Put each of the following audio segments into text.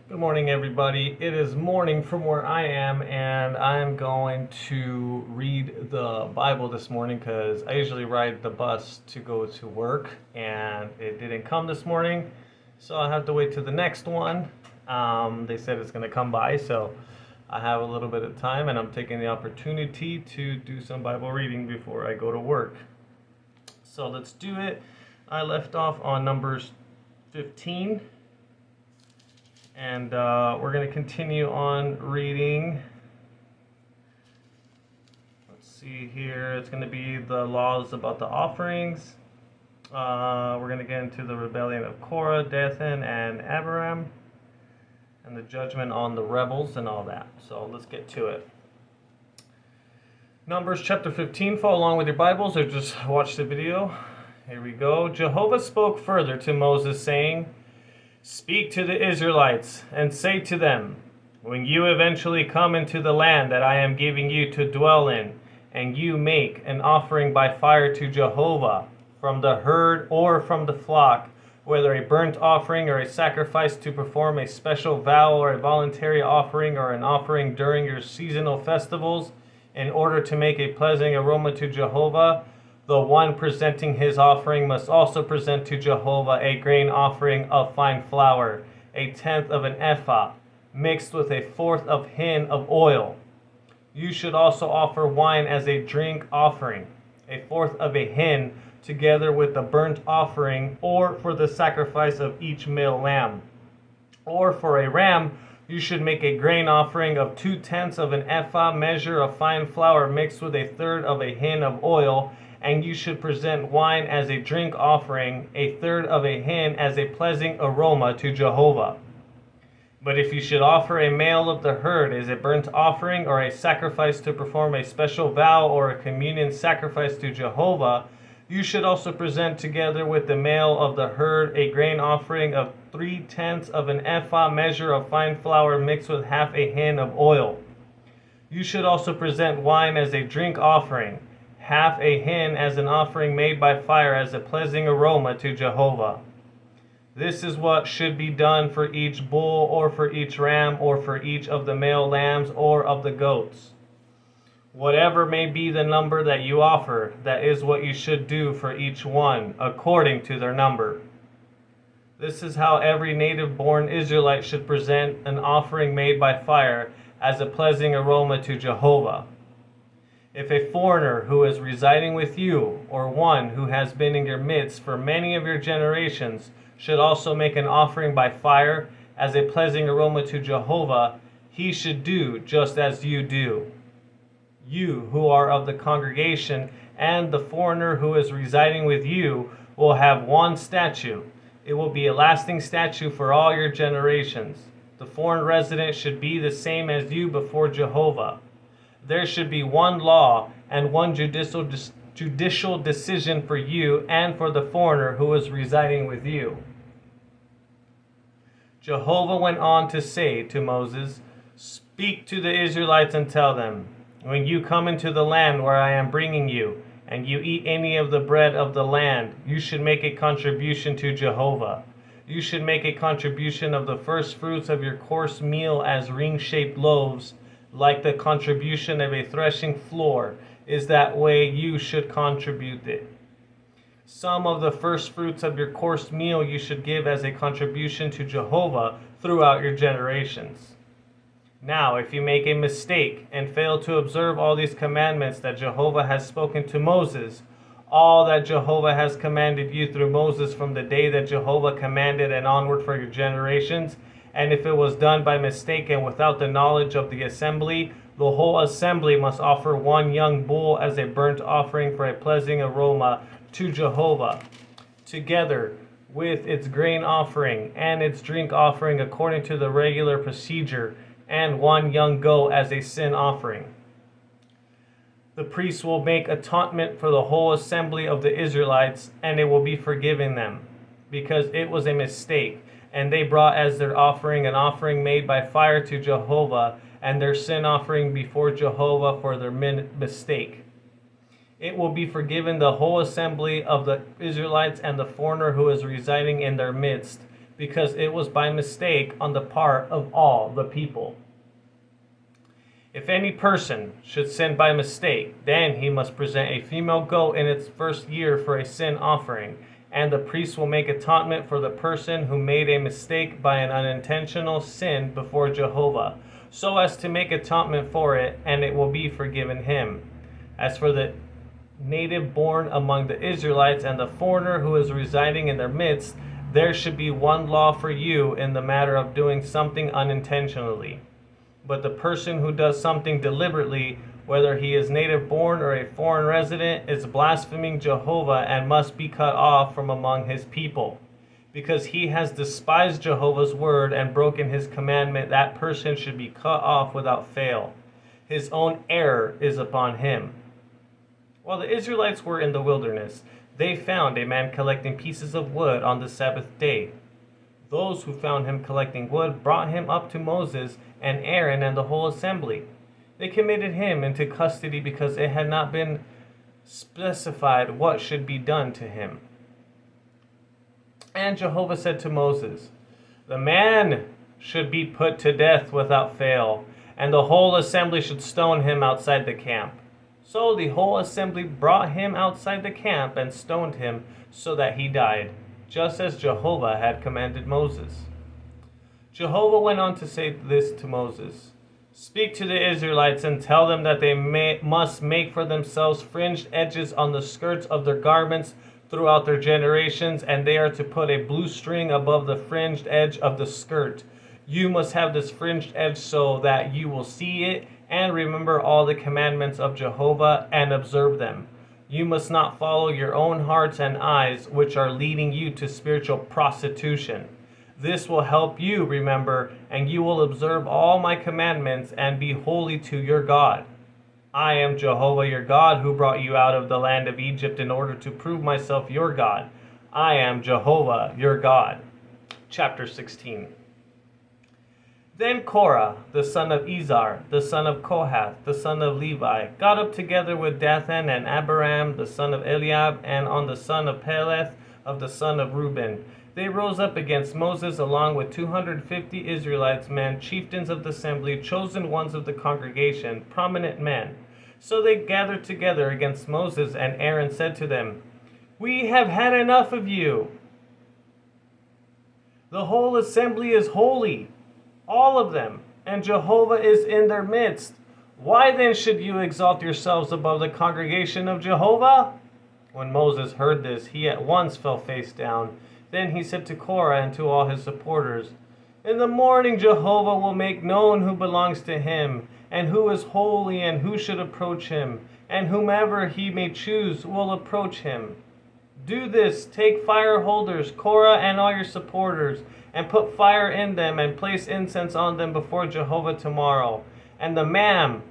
Good morning, everybody. It is morning from where I am, and I'm going to read the Bible this morning because I usually ride the bus to go to work, and it didn't come this morning, so I have to wait to the next one. They said it's going to come by, so I have a little bit of time, and I'm taking the opportunity to do some Bible reading before I go to work. So let's do it. I left off on Numbers 15. And we're going to continue on reading. Let's see here. It's going to be the laws about the offerings. We're going to get into the rebellion of Korah, Dathan, and Abiram, and the judgment on the rebels and all that. So let's get to it. Numbers chapter 15. Follow along with your Bibles or just watch the video. Here we go. Jehovah spoke further to Moses, saying, "Speak to the Israelites and say to them, when you eventually come into the land that I am giving you to dwell in, and you make an offering by fire to Jehovah, from the herd or from the flock, whether a burnt offering or a sacrifice to perform a special vow or a voluntary offering or an offering during your seasonal festivals, in order to make a pleasing aroma to Jehovah, the one presenting his offering must also present to Jehovah a grain offering of fine flour, a tenth of an ephah, mixed with a fourth of hin of oil. You should also offer wine as a drink offering, a fourth of a hin, together with the burnt offering, or for the sacrifice of each male lamb. Or for a ram, you should make a grain offering of 2/10 of an ephah measure of fine flour mixed with a third of a hin of oil, and you should present wine as a drink offering, a third of a hin as a pleasing aroma to Jehovah. But if you should offer a male of the herd as a burnt offering or a sacrifice to perform a special vow or a communion sacrifice to Jehovah, you should also present together with the male of the herd a grain offering of 3/10 of an ephah measure of fine flour mixed with half a hin of oil. You should also present wine as a drink offering, half a hin as an offering made by fire as a pleasing aroma to Jehovah. This is what should be done for each bull or for each ram or for each of the male lambs or of the goats. Whatever may be the number that you offer, that is what you should do for each one, according to their number. This is how every native-born Israelite should present an offering made by fire as a pleasing aroma to Jehovah. If a foreigner who is residing with you, or one who has been in your midst for many of your generations, should also make an offering by fire as a pleasing aroma to Jehovah, he should do just as you do. You who are of the congregation and the foreigner who is residing with you will have one statute. It will be a lasting statute for all your generations. The foreign resident should be the same as you before Jehovah. There should be one law and one judicial decision for you and for the foreigner who is residing with you." Jehovah went on to say to Moses, "Speak to the Israelites and tell them, when you come into the land where I am bringing you, and you eat any of the bread of the land, you should make a contribution to Jehovah. You should make a contribution of the first fruits of your course meal as ring-shaped loaves, like the contribution of a threshing floor is that way you should contribute it. Some of the first fruits of your course meal you should give as a contribution to Jehovah throughout your generations. Now, if you make a mistake and fail to observe all these commandments that Jehovah has spoken to Moses, all that Jehovah has commanded you through Moses from the day that Jehovah commanded and onward for your generations, and if it was done by mistake and without the knowledge of the assembly, the whole assembly must offer one young bull as a burnt offering for a pleasing aroma to Jehovah, together with its grain offering and its drink offering according to the regular procedure, and one young goat as a sin offering. The priests will make atonement for the whole assembly of the Israelites, and it will be forgiven them, because it was a mistake, and they brought as their offering an offering made by fire to Jehovah, and their sin offering before Jehovah for their mistake. It will be forgiven the whole assembly of the Israelites and the foreigner who is residing in their midst, because it was by mistake on the part of all the people. If any person should sin by mistake, then he must present a female goat in its first year for a sin offering, and the priest will make atonement for the person who made a mistake by an unintentional sin before Jehovah, so as to make atonement for it, and it will be forgiven him. As for the native born among the Israelites and the foreigner who is residing in their midst, there should be one law for you in the matter of doing something unintentionally. But the person who does something deliberately, whether he is native born or a foreign resident, is blaspheming Jehovah and must be cut off from among his people. Because he has despised Jehovah's word and broken his commandment, that person should be cut off without fail. His own error is upon him. While the Israelites were in the wilderness, they found a man collecting pieces of wood on the Sabbath day. Those who found him collecting wood brought him up to Moses and Aaron and the whole assembly. They committed him into custody because it had not been specified what should be done to him. And Jehovah said to Moses, "The man should be put to death without fail, and the whole assembly should stone him outside the camp." So the whole assembly brought him outside the camp and stoned him so that he died, just as Jehovah had commanded Moses. Jehovah went on to say this to Moses, "Speak to the Israelites and tell them that they must make for themselves fringed edges on the skirts of their garments throughout their generations, and they are to put a blue string above the fringed edge of the skirt. You must have this fringed edge so that you will see it and remember all the commandments of Jehovah and observe them. You must not follow your own hearts and eyes, which are leading you to spiritual prostitution. This will help you remember, and you will observe all my commandments and be holy to your God. I am Jehovah your God, who brought you out of the land of Egypt in order to prove myself your God. I am Jehovah your God." Chapter 16. Then Korah, the son of Izhar, the son of Kohath, the son of Levi, got up together with Dathan and Abiram, the son of Eliab, and on the son of Peleth, of the son of Reuben. They rose up against Moses along with 250 Israelites, men, chieftains of the assembly, chosen ones of the congregation, prominent men. So they gathered together against Moses, and Aaron said to them, "We have had enough of you. The whole assembly is holy, all of them, and Jehovah is in their midst. Why then should you exalt yourselves above the congregation of Jehovah?" When Moses heard this, he at once fell face down. Then he said to Korah and to all his supporters, "In the morning Jehovah will make known who belongs to him, and who is holy, and who should approach him, and whomever he may choose will approach him. Do this, take fire holders, Korah and all your supporters, and put fire in them, and place incense on them before Jehovah tomorrow. And the man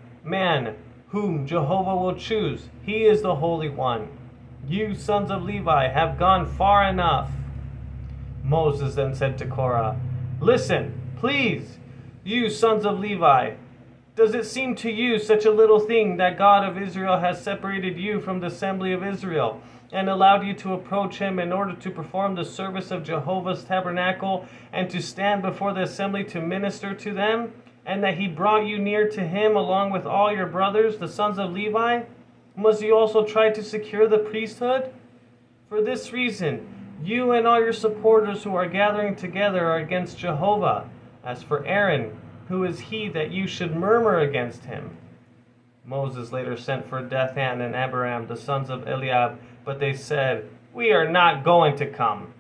whom Jehovah will choose, he is the Holy One. You sons of Levi have gone far enough." Moses then said to Korah, "Listen, please, you sons of Levi. Does it seem to you such a little thing that God of Israel has separated you from the assembly of Israel and allowed you to approach him in order to perform the service of Jehovah's tabernacle and to stand before the assembly to minister to them, and that he brought you near to him along with all your brothers, the sons of Levi? Must you also try to secure the priesthood? For this reason, you and all your supporters who are gathering together are against Jehovah. As for Aaron, who is he that you should murmur against him?" Moses later sent for Dathan and Abiram, the sons of Eliab, but they said, "We are not going to come.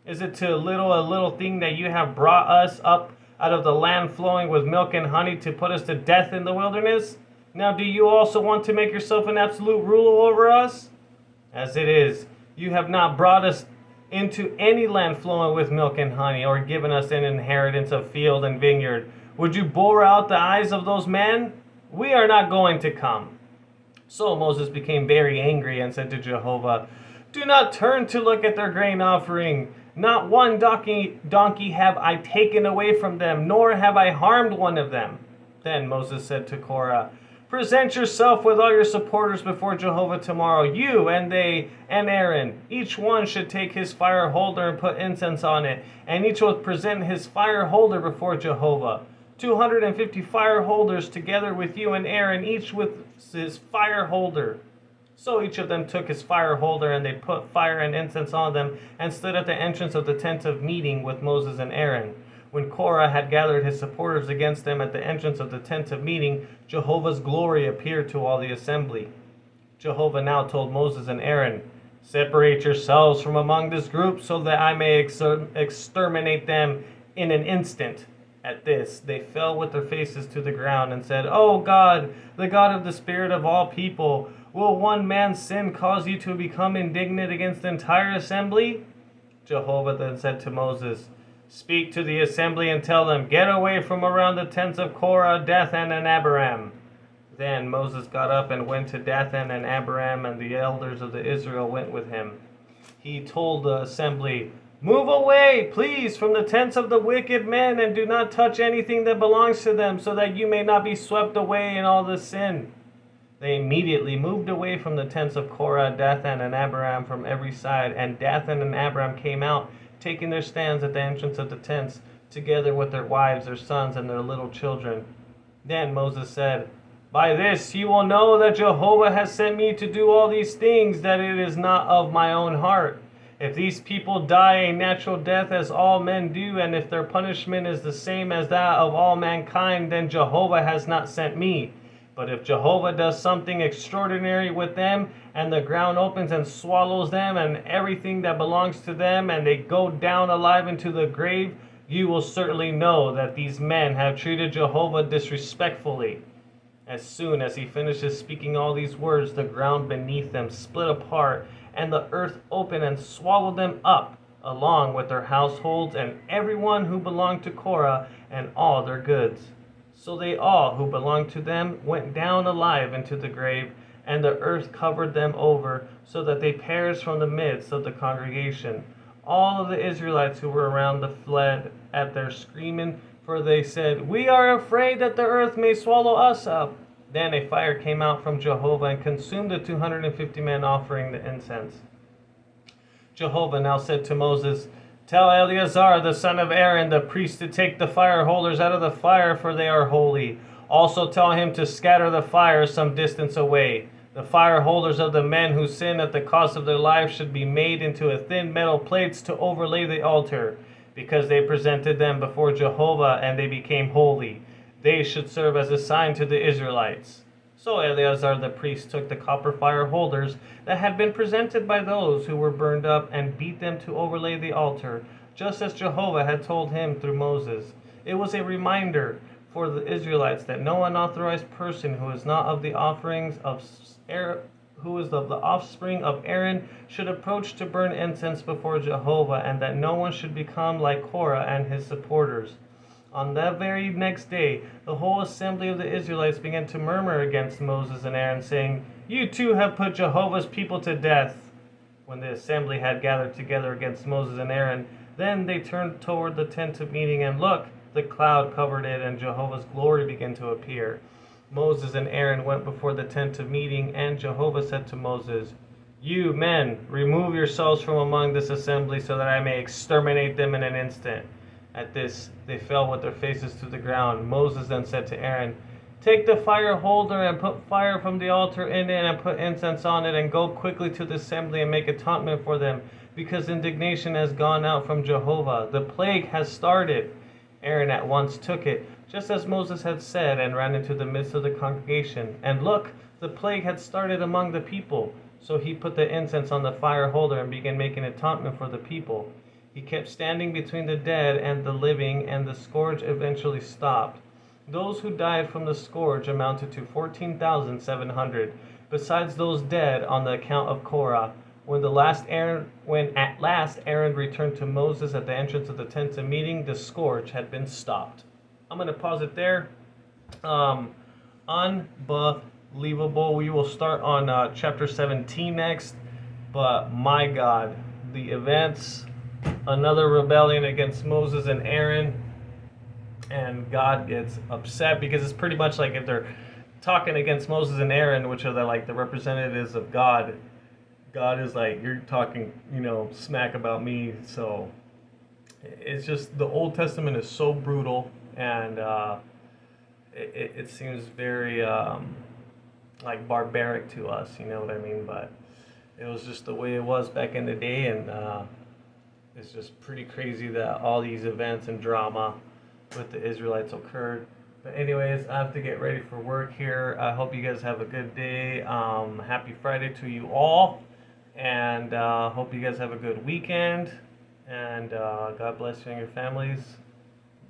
Is it too little a little thing that you have brought us up out of the land flowing with milk and honey to put us to death in the wilderness? Now do you also want to make yourself an absolute ruler over us? As it is, you have not brought us into any land flowing with milk and honey, or given us an inheritance of field and vineyard. Would you bore out the eyes of those men? We are not going to come." So Moses became very angry and said to Jehovah, "Do not turn to look at their grain offering. Not one donkey have I taken away from them, nor have I harmed one of them." Then Moses said to Korah, Present yourself with all your supporters before Jehovah tomorrow. You and they and Aaron. Each one should take his fire holder and put incense on it. And each will present his fire holder before Jehovah. 250 fire holders together with you and Aaron, each with his fire holder. So each of them took his fire holder, and they put fire and incense on them, and stood at the entrance of the tent of meeting with Moses and Aaron. When Korah had gathered his supporters against them at the entrance of the tent of meeting, Jehovah's glory appeared to all the assembly. Jehovah now told Moses and Aaron, "Separate yourselves from among this group, so that I may exterminate them in an instant." At this, they fell with their faces to the ground and said, "O God, the God of the spirit of all people, will one man's sin cause you to become indignant against the entire assembly?" Jehovah then said to Moses, "Speak to the assembly and tell them, get away from around the tents of Korah, Dathan, and Abiram." Then Moses got up and went to Dathan and Abiram, and the elders of the Israel went with him. He told the assembly, "Move away, please, from the tents of the wicked men, and do not touch anything that belongs to them, so that you may not be swept away in all this sin." They immediately moved away from the tents of Korah, Dathan, and Abiram from every side, and Dathan and Abiram came out, taking their stands at the entrance of the tents, together with their wives, their sons, and their little children. Then Moses said, "By this you will know that Jehovah has sent me to do all these things, that it is not of my own heart. If these people die a natural death as all men do, and if their punishment is the same as that of all mankind, then Jehovah has not sent me. But if Jehovah does something extraordinary with them, and the ground opens and swallows them and everything that belongs to them, and they go down alive into the grave, you will certainly know that these men have treated Jehovah disrespectfully." As soon as he finishes speaking all these words, the ground beneath them split apart, and the earth opened and swallowed them up, along with their households and everyone who belonged to Korah and all their goods. So they all who belonged to them went down alive into the grave, and the earth covered them over, so that they perished from the midst of the congregation. All of the Israelites who were around them fled at their screaming, for they said, "We are afraid that the earth may swallow us up." Then a fire came out from Jehovah and consumed the 250 men offering the incense. Jehovah now said to Moses, "Tell Eleazar, the son of Aaron, the priest, to take the fire holders out of the fire, for they are holy. Also tell him to scatter the fire some distance away. The fire holders of the men who sin at the cost of their lives should be made into a thin metal plates to overlay the altar, because they presented them before Jehovah and they became holy. They should serve as a sign to the Israelites." So Eleazar the priest took the copper fire holders that had been presented by those who were burned up and beat them to overlay the altar, just as Jehovah had told him through Moses. It was a reminder for the Israelites that no unauthorized person who is not of the offerings of who is of the offspring of Aaron should approach to burn incense before Jehovah, and that no one should become like Korah and his supporters. On that very next day, the whole assembly of the Israelites began to murmur against Moses and Aaron, saying, "You too have put Jehovah's people to death." When the assembly had gathered together against Moses and Aaron, then they turned toward the tent of meeting, and look, the cloud covered it, and Jehovah's glory began to appear. Moses and Aaron went before the tent of meeting, and Jehovah said to Moses, "You men, remove yourselves from among this assembly, so that I may exterminate them in an instant." At this, they fell with their faces to the ground. Moses then said to Aaron, "Take the fire holder and put fire from the altar in it and put incense on it, and go quickly to the assembly and make atonement for them, because indignation has gone out from Jehovah. The plague has started." Aaron at once took it, just as Moses had said, and ran into the midst of the congregation. And look, the plague had started among the people. So he put the incense on the fire holder and began making atonement for the people. He kept standing between the dead and the living, and the scourge eventually stopped. Those who died from the scourge amounted to 14,700, besides those dead on the account of Korah. When at last Aaron returned to Moses at the entrance of the tent of meeting, the scourge had been stopped. I'm going to pause it there. Unbelievable. We will start on chapter 17 next. But my God, the events, another rebellion against Moses and Aaron, and God gets upset because it's pretty much like if they're talking against Moses and Aaron, which are the representatives of God. God is like, you're talking, smack about me. So it's just, the Old Testament is so brutal, and it seems very like barbaric to us, you know what I mean? But it was just the way it was back in the day, and it's just pretty crazy that all these events and drama with the Israelites occurred. But anyways, I have to get ready for work here. I hope you guys have a good day. Happy Friday to you all, and hope you guys have a good weekend. And God bless you and your families.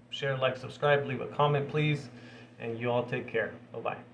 Share, like, subscribe, leave a comment, please. And you all take care. Bye-bye.